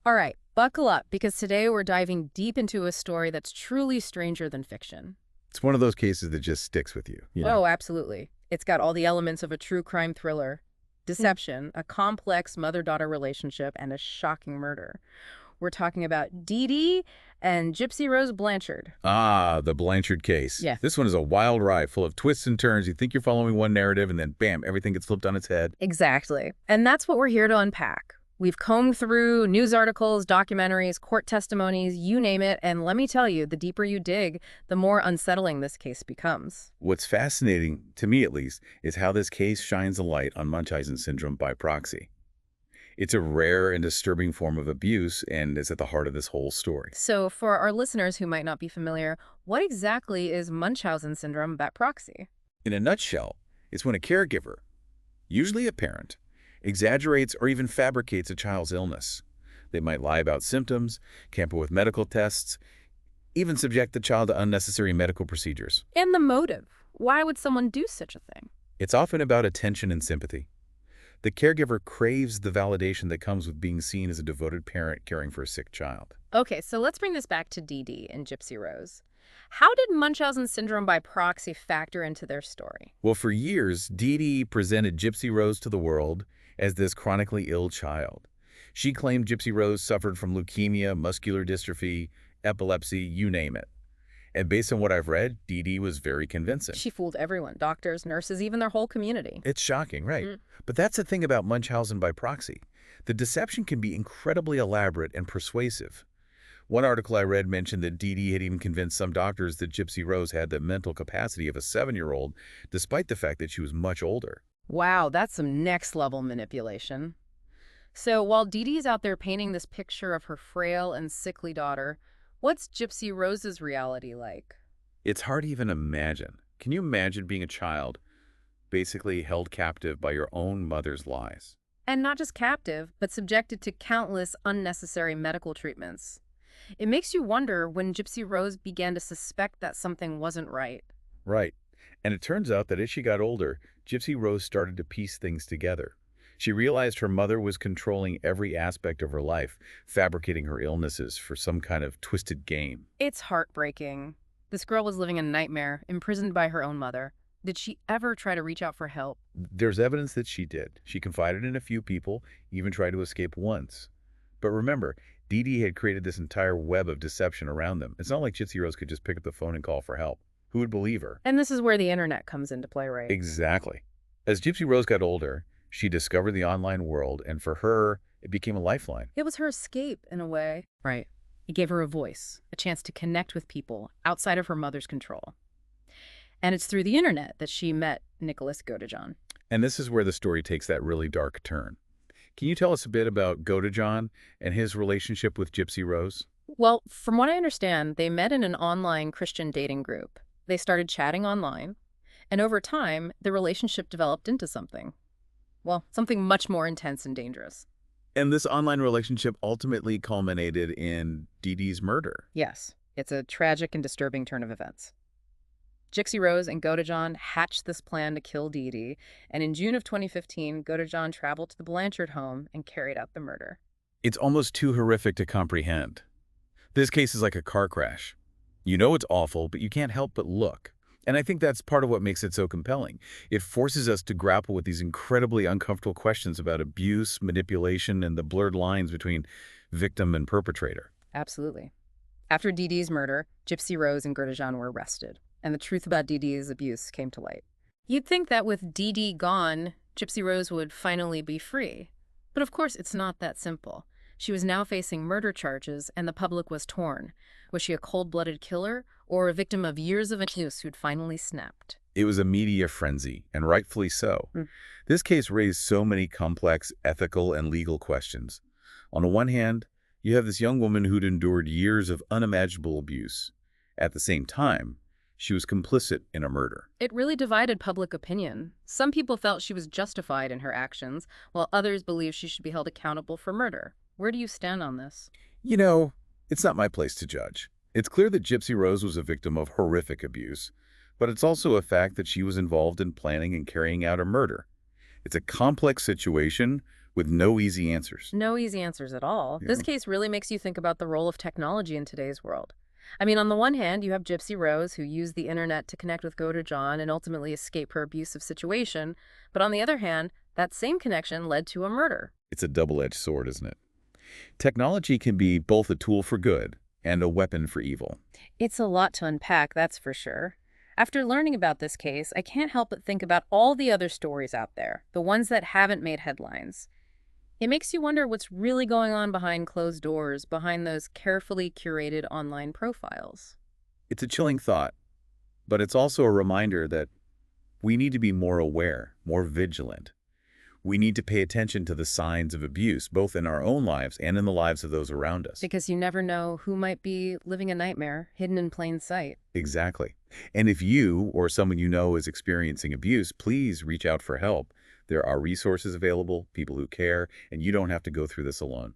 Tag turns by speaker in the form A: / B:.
A: All right, buckle up because today we're diving deep into a story that's truly stranger than fiction.
B: It's one of those cases that just sticks with you.
A: Oh, absolutely. It's got all the elements of a true crime thriller. Deception, a complex mother-daughter relationship, and a shocking murder. We're talking about Dee Dee and Gypsy Rose Blanchard.
B: Ah, the Blanchard case.
A: Yeah.
B: This one is a wild ride full of twists and turns. You think you're following one narrative, and then bam, everything gets flipped on its head.
A: Exactly. And that's what we're here to unpack. We've combed through news articles, documentaries, court testimonies, you name it, and let me tell you, the deeper you dig, the more unsettling this case becomes.
B: What's fascinating, to me at least, is how this case shines a light on Munchausen syndrome by proxy. It's a rare and disturbing form of abuse and is at the heart of this whole story.
A: So for our listeners who might not be familiar, what exactly is Munchausen syndrome by proxy?
B: In a nutshell, it's when a caregiver, usually a parent, exaggerates or even fabricates a child's illness. They might lie about symptoms, tamper with medical tests, even subject the child to unnecessary medical procedures.
A: And the motive. Why would someone do such a thing?
B: It's often about attention and sympathy. The caregiver craves the validation that comes with being seen as a devoted parent caring for a sick child.
A: Okay, so let's bring this back to Dee Dee and Gypsy Rose. How did Munchausen syndrome by proxy factor into their story?
B: Well, for years, Dee Dee presented Gypsy Rose to the world as this chronically ill child. She claimed Gypsy Rose suffered from leukemia, muscular dystrophy, epilepsy, you name it. And based on what I've read, Dee Dee was very convincing.
A: She fooled everyone, doctors, nurses, even their whole community.
B: It's shocking, right? But that's the thing about Munchausen by proxy. The deception can be incredibly elaborate and persuasive. One article I read mentioned that Dee Dee had even convinced some doctors that Gypsy Rose had the mental capacity of a 7-year-old, despite the fact that she was much older.
A: Wow, that's some next-level manipulation. So while Dee Dee's out there painting this picture of her frail and sickly daughter, what's Gypsy Rose's reality like?
B: It's hard to even imagine. Can you imagine being a child, basically held captive by your own mother's lies?
A: And not just captive, but subjected to countless unnecessary medical treatments. It makes you wonder when Gypsy Rose began to suspect that something wasn't right.
B: Right. And it turns out that as she got older, Gypsy Rose started to piece things together. She realized her mother was controlling every aspect of her life, fabricating her illnesses for some kind of twisted game.
A: It's heartbreaking. This girl was living a nightmare, imprisoned by her own mother. Did she ever try to reach out for help?
B: There's evidence that she did. She confided in a few people, even tried to escape once. But remember, Dee Dee had created this entire web of deception around them. It's not like Gypsy Rose could just pick up the phone and call for help. Who would believe her?
A: And this is where the internet comes into play, right?
B: Exactly. As Gypsy Rose got older, she discovered the online world, and for her, it became a lifeline.
A: It was her escape, in a way. Right. It gave her a voice, a chance to connect with people outside of her mother's control. And it's through the internet that she met Nicholas Godejohn.
B: And this is where the story takes that really dark turn. Can you tell us a bit about Godejohn and his relationship with Gypsy Rose?
A: Well, from what I understand, they met in an online Christian dating group. They started chatting online, and over time, the relationship developed into something. Well, something much more intense and dangerous.
B: And this online relationship ultimately culminated in Dee Dee's murder.
A: Yes, it's a tragic and disturbing turn of events. Gypsy Rose and Godejohn hatched this plan to kill Dee Dee, and in June of 2015, Godejohn traveled to the Blanchard home and carried out the murder.
B: It's almost too horrific to comprehend. This case is like a car crash. You know it's awful, but you can't help but look. And I think that's part of what makes it so compelling. It forces us to grapple with these incredibly uncomfortable questions about abuse, manipulation, and the blurred lines between victim and perpetrator.
A: Absolutely. After Dee Dee's murder, Gypsy Rose and Godejohn were arrested, and the truth about Dee Dee's abuse came to light. You'd think that with Dee Dee gone, Gypsy Rose would finally be free. But of course, it's not that simple. She was now facing murder charges, and the public was torn. Was she a cold-blooded killer, or a victim of years of abuse who'd finally snapped?
B: It was a media frenzy, and rightfully so. This case raised so many complex ethical and legal questions. On the one hand, you have this young woman who'd endured years of unimaginable abuse. At the same time, she was complicit in a murder.
A: It really divided public opinion. Some people felt she was justified in her actions, while others believed she should be held accountable for murder. Where do you stand on this?
B: You know, it's not my place to judge. It's clear that Gypsy Rose was a victim of horrific abuse, but it's also a fact that she was involved in planning and carrying out a murder. It's a complex situation with no easy answers.
A: No easy answers at all. This
B: Yeah.
A: case really makes you think about the role of technology in today's world. I mean, on the one hand, you have Gypsy Rose, who used the internet to connect with Godejohn and ultimately escape her abusive situation. But on the other hand, that same connection led to a murder.
B: It's a double-edged sword, isn't it? Technology can be both a tool for good and a weapon for evil.
A: It's a lot to unpack, that's for sure. After learning about this case, I can't help but think about all the other stories out there, the ones that haven't made headlines. It makes you wonder what's really going on behind closed doors, behind those carefully curated online profiles.
B: It's a chilling thought, but it's also a reminder that we need to be more aware, more vigilant. We need to pay attention to the signs of abuse, both in our own lives and in the lives of those around us.
A: Because you never know who might be living a nightmare hidden in plain sight.
B: Exactly. And if you or someone you know is experiencing abuse, please reach out for help. There are resources available, people who care, and you don't have to go through this alone.